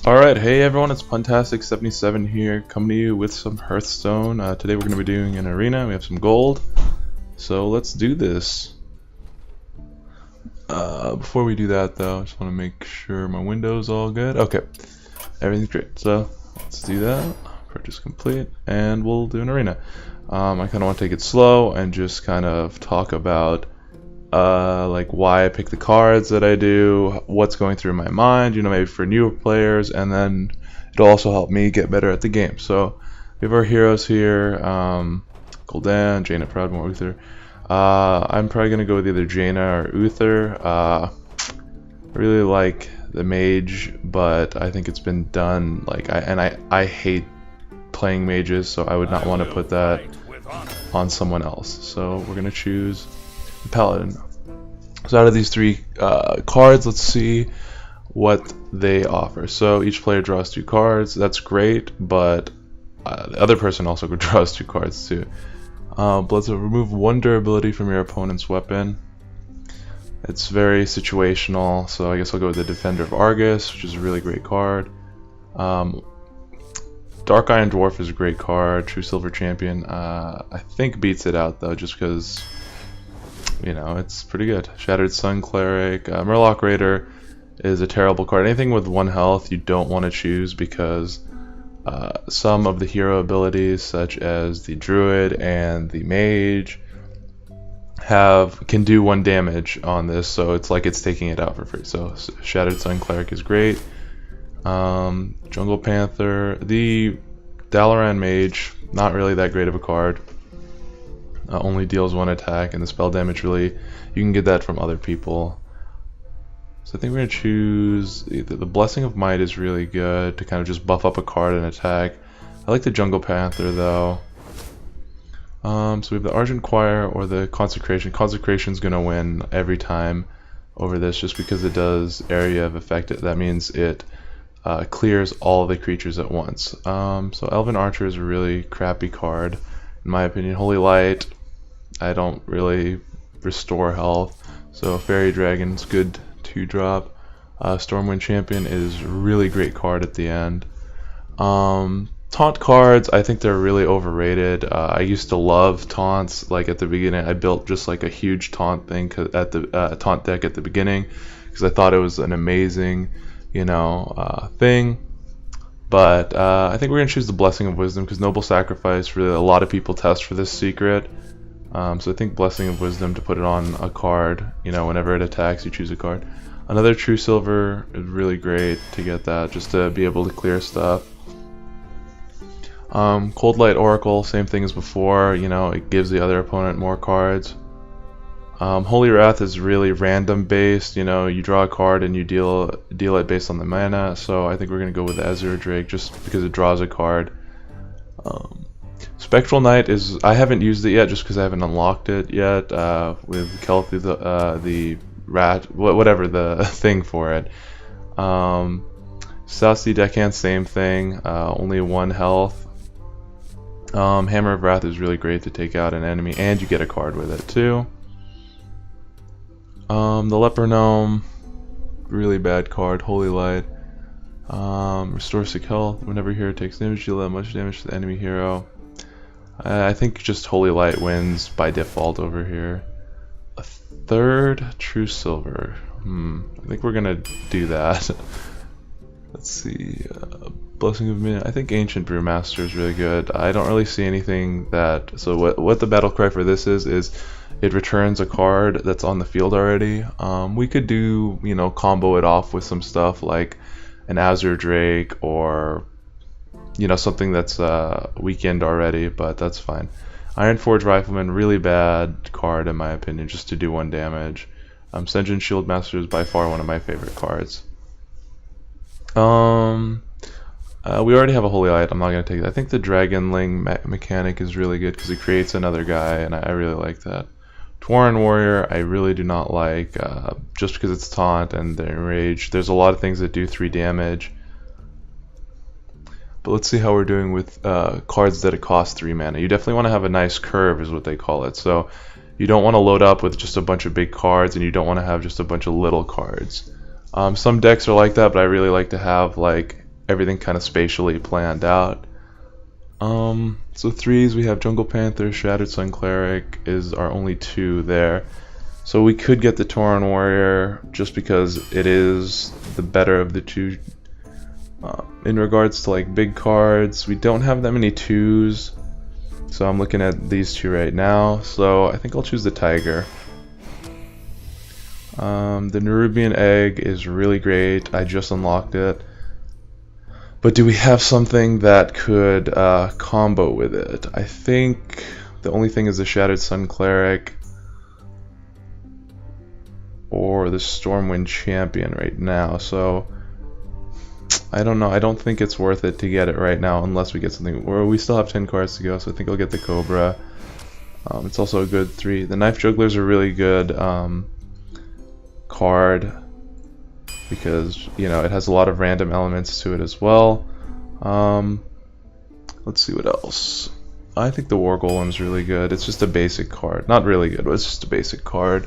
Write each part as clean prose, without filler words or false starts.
Alright, hey everyone, it's Puntastic77 here, coming to you with some Hearthstone. Today we're going to be doing an arena. We have some gold, so let's do this. Before we do that though, I just want to make sure my window's all good. Okay, everything's great, so let's do that. Purchase complete, and we'll do an arena. I kind of want to take it slow and just kind of talk about like why I pick the cards that I do, what's going through my mind, maybe for newer players, and then it'll also help me get better at the game. So we have our heroes here, Gul'dan, Jaina, Proudmoore, Uther. I'm probably gonna go with either Jaina or Uther. I really like the Mage, but I think it's been done I hate playing mages, so I would not want to put that on someone else. So we're gonna choose the Paladin. So out of these three cards, let's see what they offer. So each player draws 2 cards. That's great, but the other person also draws 2 cards too. Bloodstone, remove 1 durability from your opponent's weapon. It's very situational, so I guess I'll go with the Defender of Argus, which is a really great card. Dark Iron Dwarf is a great card. True Silver Champion, I think beats it out though, just because it's pretty good. Shattered Sun Cleric, Murloc Raider is a terrible card. Anything with 1 health you don't want to choose, because some of the hero abilities, such as the Druid and the Mage, can do 1 damage on this, so it's like it's taking it out for free. So Shattered Sun Cleric is great. Jungle Panther, the Dalaran Mage, not really that great of a card. Only deals 1 attack, and the spell damage you can get that from other people. So I think we're going to choose either the Blessing of Might is really good to kind of just buff up a card and attack. I like the Jungle Panther though. So we have the Argent Choir or the Consecration. Consecration's going to win every time over this, just because it does area of effect. That means it clears all the creatures at once. So Elven Archer is a really crappy card in my opinion. Holy Light, I don't really restore health, so Fairy Dragon's good 2-drop. Stormwind Champion is a really great card at the end. Taunt cards, I think they're really overrated. I used to love taunts. Like at the beginning, I built just like a huge taunt thing at the taunt deck at the beginning, because I thought it was an amazing, thing. But I think we're going to choose the Blessing of Wisdom, because Noble Sacrifice, really a lot of people test for this secret. So I think Blessing of Wisdom, to put it on a card, whenever it attacks you choose a card. Another True Silver is really great to get that, just to be able to clear stuff. Cold Light Oracle, same thing as before, it gives the other opponent more cards. Holy Wrath is really random based, you draw a card and you deal it based on the mana, so I think we're going to go with the Azure Drake just because it draws a card. Spectral Knight I haven't used it yet just because I haven't unlocked it yet with Kelpie, the rat, whatever the thing for it. South Sea Deckhand, same thing, only 1 health. Hammer of Wrath is really great to take out an enemy, and you get a card with it too. The Leper Gnome, really bad card. Holy Light, restore sick health. Whenever hero takes damage, deal that much damage to the enemy hero. I think just Holy Light wins by default over here. A 3rd True Silver. I think we're gonna do that. Let's see. Blessing of Midnight. I think Ancient Brewmaster is really good. I don't really see anything that. So what the battle cry for this is it returns a card that's on the field already. We could do combo it off with some stuff like an Azure Drake or something that's weakened already, but that's fine. Ironforge Rifleman, really bad card in my opinion, just to do 1 damage. Sen'jin Shieldmaster is by far one of my favorite cards. We already have a Holy Light, I'm not going to take that. I think the Dragonling mechanic is really good because it creates another guy, and I really like that. Tauren Warrior, I really do not like, just because it's taunt and the enrage. There's a lot of things that do 3 damage. But let's see how we're doing with cards that cost 3 mana. You definitely want to have a nice curve, is what they call it. So you don't want to load up with just a bunch of big cards, and you don't want to have just a bunch of little cards. Some decks are like that, but I really like to have like everything kind of spatially planned out. So threes, we have Jungle Panther, Shattered Sun Cleric is our only 2 there. So we could get the Tauren Warrior just because it is the better of the 2. In regards to like big cards, we don't have that many 2s. So I'm looking at these 2 right now. So I think I'll choose the Tiger. The Nerubian Egg is really great. I just unlocked it. But do we have something that could combo with it? I think the only thing is the Shattered Sun Cleric or the Stormwind Champion right now. So I don't know. I don't think it's worth it to get it right now unless we get something. Or we still have 10 cards to go, so I think I'll get the Cobra. It's also a good 3. The Knife Juggler's a really good card because, you know, it has a lot of random elements to it as well. Let's see what else. I think the War Golem's really good. It's just a basic card. Not really good, but it's just a basic card.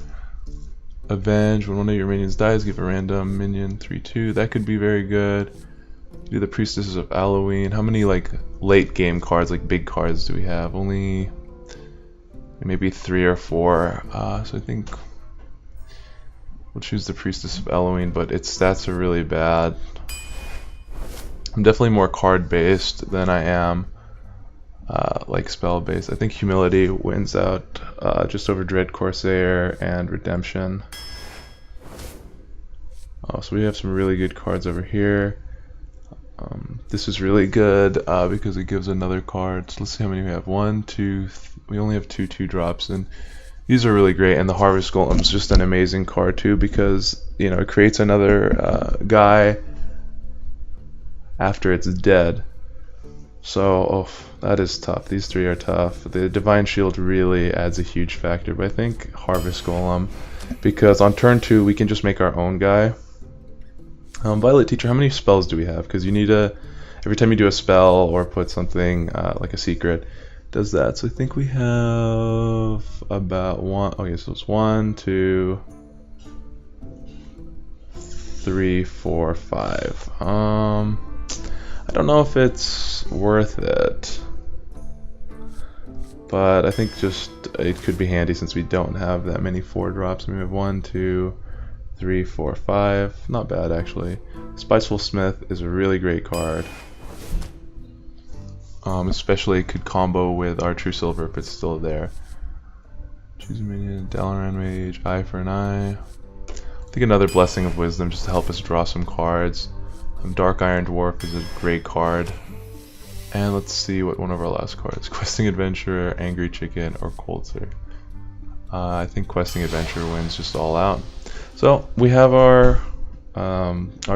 Avenge, when one of your minions dies, give a random minion 3/2. That could be very good. Do the Priestesses of Halloween. How many like late game cards, like big cards, do we have? Only maybe 3 or 4. So I think we'll choose the Priestess of Halloween, but its stats are really bad. I'm definitely more card based than I am like spell based. I think Humility wins out just over Dread Corsair and Redemption. Oh, so we have some really good cards over here. This is really good because it gives another card. So let's see how many we have. 1, 2, we only have 2 2-drops, and these are really great. And the Harvest Golem is just an amazing card too because, you know, it creates another guy after it's dead. So that is tough. These 3 are tough. The Divine Shield really adds a huge factor, but I think Harvest Golem, because on turn 2 we can just make our own guy. Violet Teacher, how many spells do we have? Because you need every time you do a spell or put something like a secret, does that. So I think we have about 1. Okay, so it's 1, 2, 3, 4, 5. I don't know if it's worth it, but I think just it could be handy since we don't have that many 4-drops. We have 1, 2, 3, 4, 5. Not bad actually. Spiceful Smith is a really great card. Especially it could combo with our True Silver if it's still there. Choose a minion, Dalaran Mage, Eye for an Eye. I think another Blessing of Wisdom just to help us draw some cards. Dark Iron Dwarf is a great card. And let's see what one of our last cards. Questing Adventurer, Angry Chicken, or Coulter. I think Questing Adventurer wins just all out. So we have our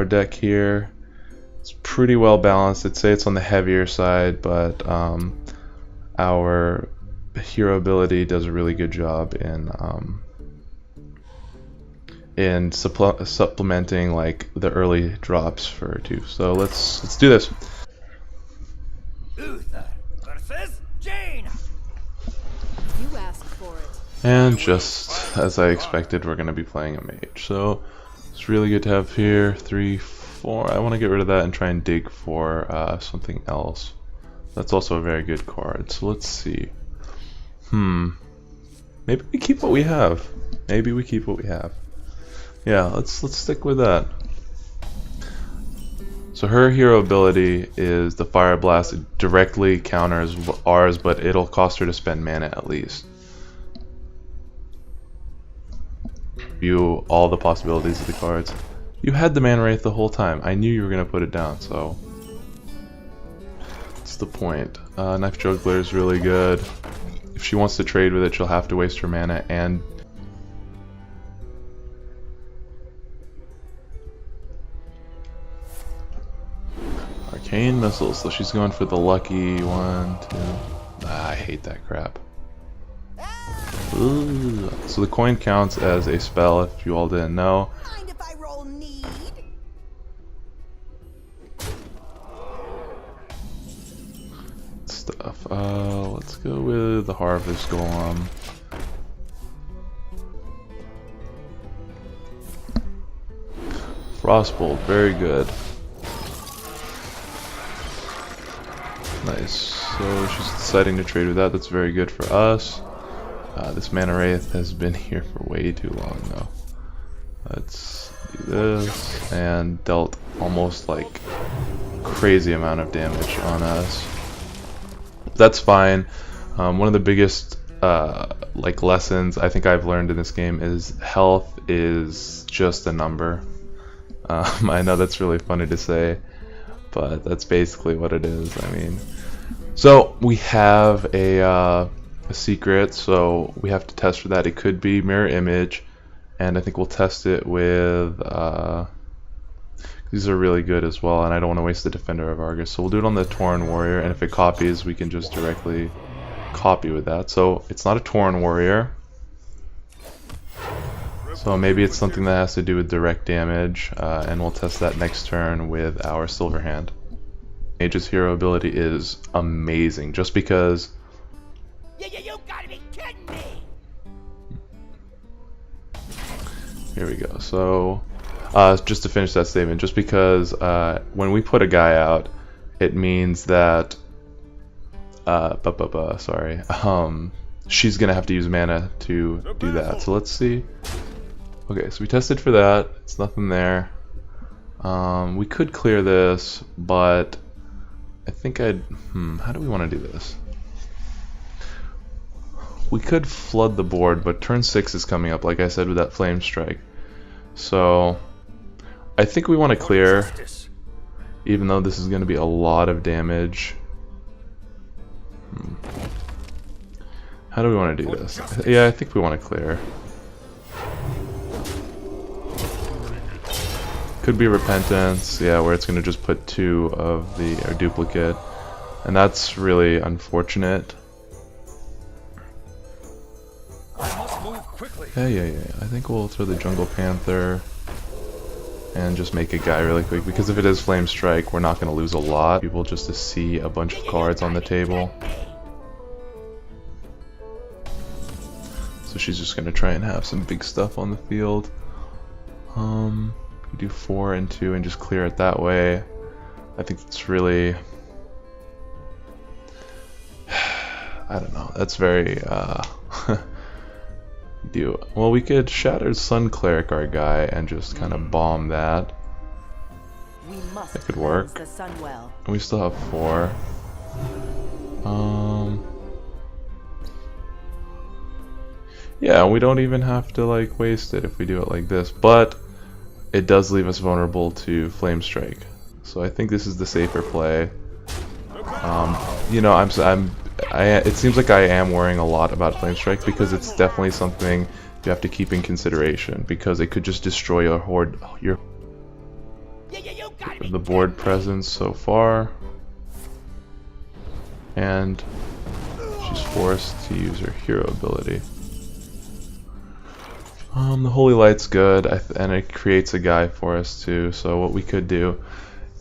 deck here. It's pretty well balanced. I'd say it's on the heavier side, but our hero ability does a really good job in supplementing like the early drops for 2. So let's do this. Uther versus Jane. You asked for it. And just as I expected, we're going to be playing a mage. So it's really good to have here 3, 4. I want to get rid of that and try and dig for something else. That's also a very good card. So let's see. Maybe we keep what we have. Maybe we keep what we have. Yeah, let's stick with that. So her hero ability is the Fire Blast. It directly counters ours, but it'll cost her to spend mana at least. View all the possibilities of the cards. You had the Man Wraith the whole time. I knew you were going to put it down, so that's the point. Knife Juggler is really good. If she wants to trade with it, she'll have to waste her mana and Arcane Missiles, so she's going for the lucky 1, 2. I hate that crap. Ooh. So the coin counts as a spell if you all didn't know. Mind if I roll need? Stuff. Let's go with the Harvest Golem. Frostbolt, very good. Nice. So she's deciding to trade with that. That's very good for us. This Mana Wraith has been here for way too long though. Let's do this, and dealt almost like crazy amount of damage on us. That's fine. One of the biggest like lessons I think I've learned in this game is health is just a number. I know that's really funny to say, but that's basically what it is. I mean, so we have a secret, so we have to test for that. It could be mirror image, and I think we'll test it with these are really good as well, and I don't want to waste the Defender of Argus, so we'll do it on the Tauren Warrior, and if it copies we can just directly copy with that. So it's not a Tauren Warrior, so maybe it's something that has to do with direct damage, and we'll test that next turn with our Silver Hand. Mage's hero ability is amazing, just because You gotta be kidding me! here we go. So just to finish that statement, just because when we put a guy out, it means that she's gonna have to use mana to do that. So let's see. Okay, so we tested for that. It's nothing there. We could clear this, but I think I'd how do we want to do this? We could flood the board, but turn 6 is coming up, like I said, with that Flame Strike. So I think we want to clear, even though this is going to be a lot of damage. How do we want to do this? Yeah, I think we want to clear. Could be Repentance, yeah, where it's going to just put 2 of our duplicate, and that's really unfortunate. Yeah. I think we'll throw the Jungle Panther and just make a guy really quick, because if it is Flame Strike, we're not going to lose a lot. People just to see a bunch of cards on the table. So she's just going to try and have some big stuff on the field. Do 4 and 2 and just clear it that way. I think it's really, I don't know, that's very well, we could Shattered Sun Cleric our guy and just kind of bomb that. That could work. And we still have 4. Yeah, we don't even have to like waste it if we do it like this, but it does leave us vulnerable to Flame Strike. So I think this is the safer play. You know, it seems like I am worrying a lot about Flame Strike, because it's definitely something you have to keep in consideration, because it could just destroy the board presence so far, and she's forced to use her hero ability. The Holy Light's good, and it creates a guy for us too, so what we could do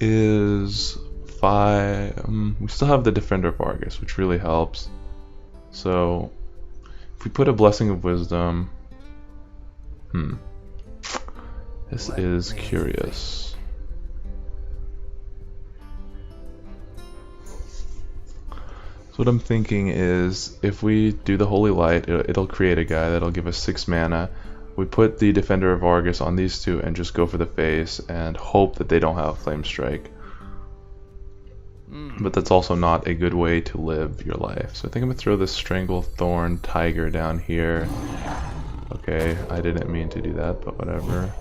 is 5, we still have the Defender of Argus, which really helps. So if we put a Blessing of Wisdom, this is curious. So what I'm thinking is, if we do the Holy Light, it'll create a guy that'll give us 6 mana. We put the Defender of Argus on these 2 and just go for the face and hope that they don't have Flame Strike. But that's also not a good way to live your life. So I think I'm going to throw this Stranglethorn Tiger down here. Okay, I didn't mean to do that, but whatever.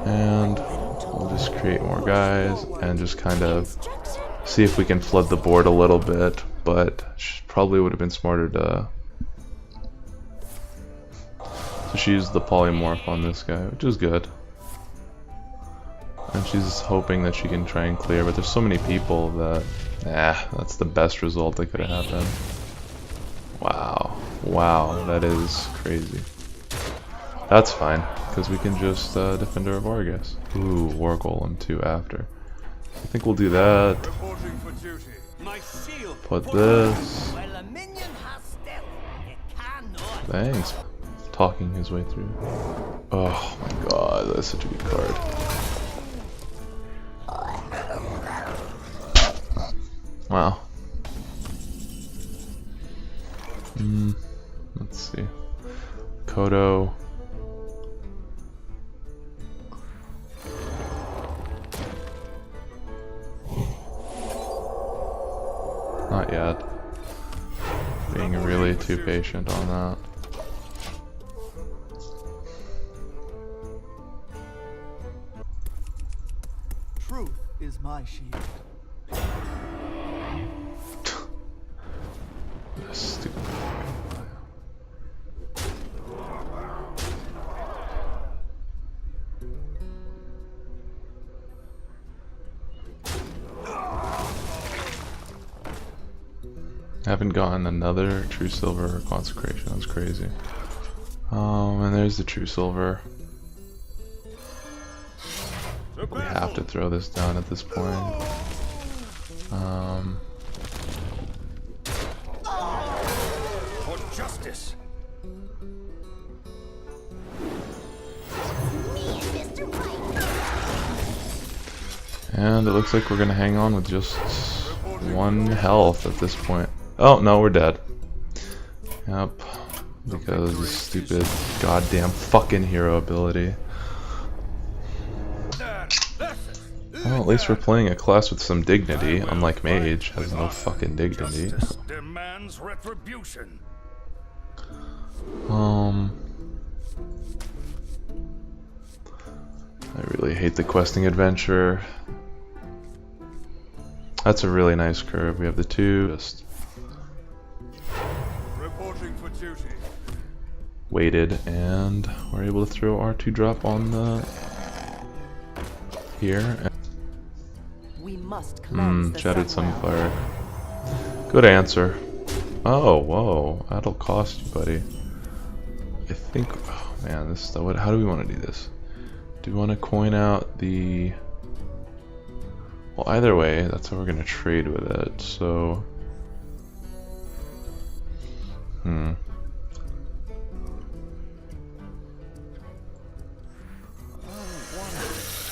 And we'll just create more guys and just kind of see if we can flood the board a little bit, but probably would have been smarter to... So she used the Polymorph on this guy, which is good. And she's hoping that she can try and clear, but there's so many people that... that's the best result that could have happened. Wow, that is crazy. That's fine, because we can just Defender of Argus. Ooh, War Golem too after. I think we'll do that. Put this. Thanks. Talking his way through. Oh my god, that's such a good card. Wow. Let's see. Kodo. Not yet. Being really too patient on that. Truth is my shield. Stupid. Haven't gotten another True Silver Consecration. That's crazy. And there's the True Silver. We have to throw this down at this point. For justice. And it looks like we're gonna hang on with just 1 health at this point. Oh no, we're dead. Yep. Because of this stupid goddamn fucking hero ability. Well, at least we're playing a class with some dignity, unlike Mage, has no fucking dignity. Demands retribution. I really hate the questing adventure. That's a really nice curve. We have the 2. Just Reporting for duty. waited, and we're able to throw our 2-drop on the here. We must cleanse the Shattered Sunwell. Sunflower. Good answer. Oh, whoa. That'll cost you, buddy. I think. Oh man, this is how do we want to do this? Do we want to coin out the? Well, either way, that's how we're gonna trade with it. So.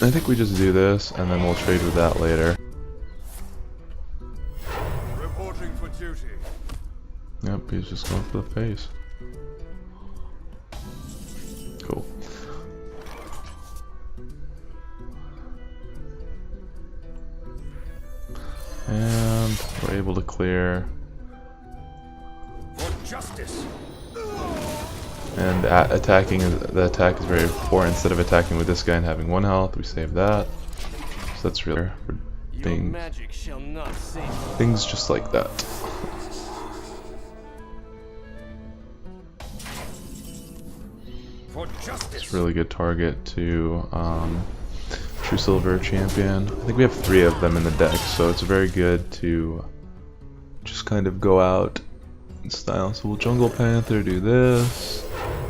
I think we just do this, and then we'll trade with that later. Reporting for duty. Yep, he's just going for the face. Cool. And we're able to clear. For justice. And attacking, the attack is very important. Instead of attacking with this guy and having 1 health, we save that. So that's really things just like that. For justice. It's a really good target to True Silver Champion. I think we have 3 of them in the deck, so it's very good to just kind of go out in style. So we'll Jungle Panther, do this.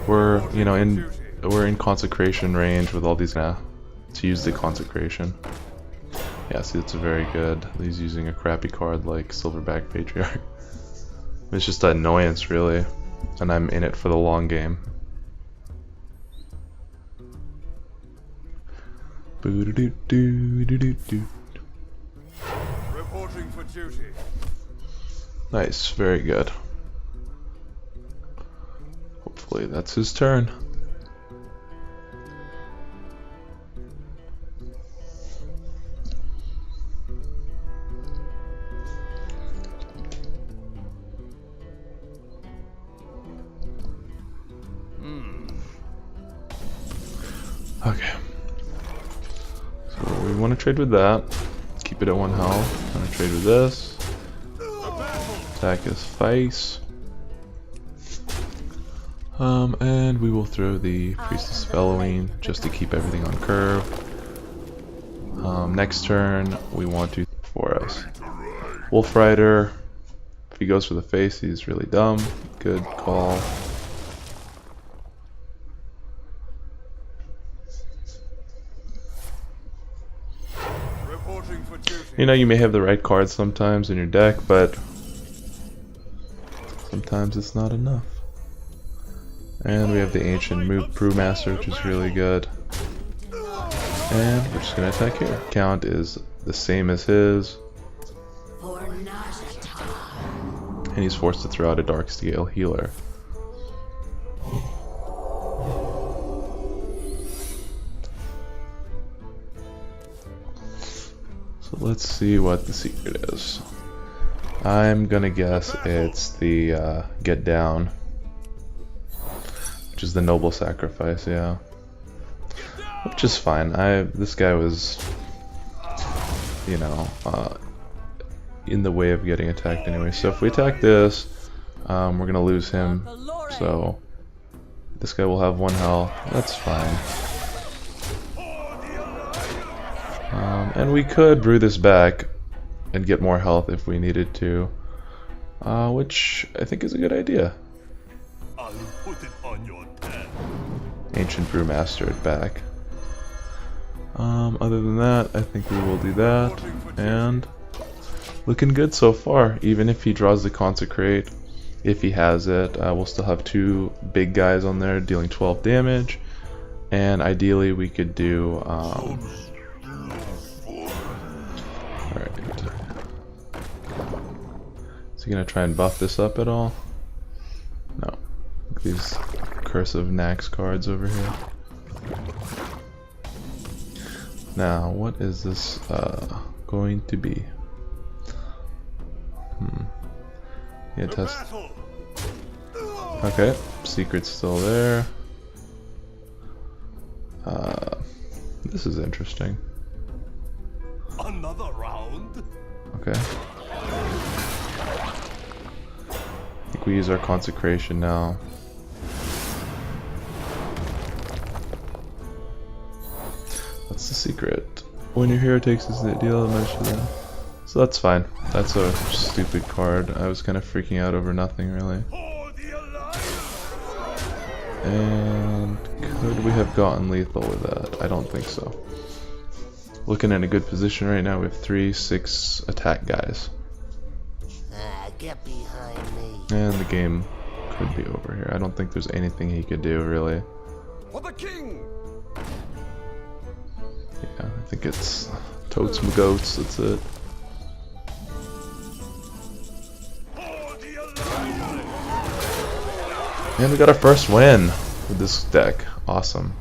We're we're in consecration range with all these to use the consecration. Yeah, see, that's very good. He's using a crappy card like Silverback Patriarch. It's just an annoyance, really, and I'm in it for the long game. Boo-doo-doo-doo-doo-doo-doo. Reporting for duty. Nice, very good. Hopefully that's his turn. Okay. So we want to trade with that. Keep it at 1 health. Want to trade with this. Attack his face. And we will throw the Priestess of Elohim just to keep everything on curve. Next turn, we want to for us. Wolf Rider. If he goes for the face, he's really dumb. Good call. You know, you may have the right cards sometimes in your deck, but sometimes it's not enough. And we have the Ancient Brewmaster, which is really good. And we're just gonna attack here. Count is the same as his. For and he's forced to throw out a Darkscale healer. So let's see what the secret is. I'm gonna guess it's the get down, which is the noble sacrifice, yeah. Which is fine. This guy was, you know, in the way of getting attacked anyway. So if we attack this, we're gonna lose him. So this guy will have 1 health. That's fine. And we could brew this back and get more health if we needed to, which I think is a good idea. I'll put it on your tab. Ancient Brewmaster it back. Other than that, I think we will do that, and looking good so far. Even if he draws the Consecrate, if he has it, we'll still have 2 big guys on there dealing 12 damage, and ideally we could do alright. Is he gonna try and buff this up at all? No. These Curse of Nax cards over here. Now, what is this going to be? Yeah, test. Okay, secret's still there. This is interesting. Another round. Okay. I think we use our consecration now. What's the secret? When your hero takes this deal, mention. So that's fine. That's a stupid card. I was kind of freaking out over nothing really. And could we have gotten lethal with that? I don't think so. Looking in a good position right now. We have 3-6 attack guys. Get behind me. And the game could be over here. I don't think there's anything he could do really. For the king. Yeah, I think it's totes and goats. That's it. And we got our first win with this deck. Awesome.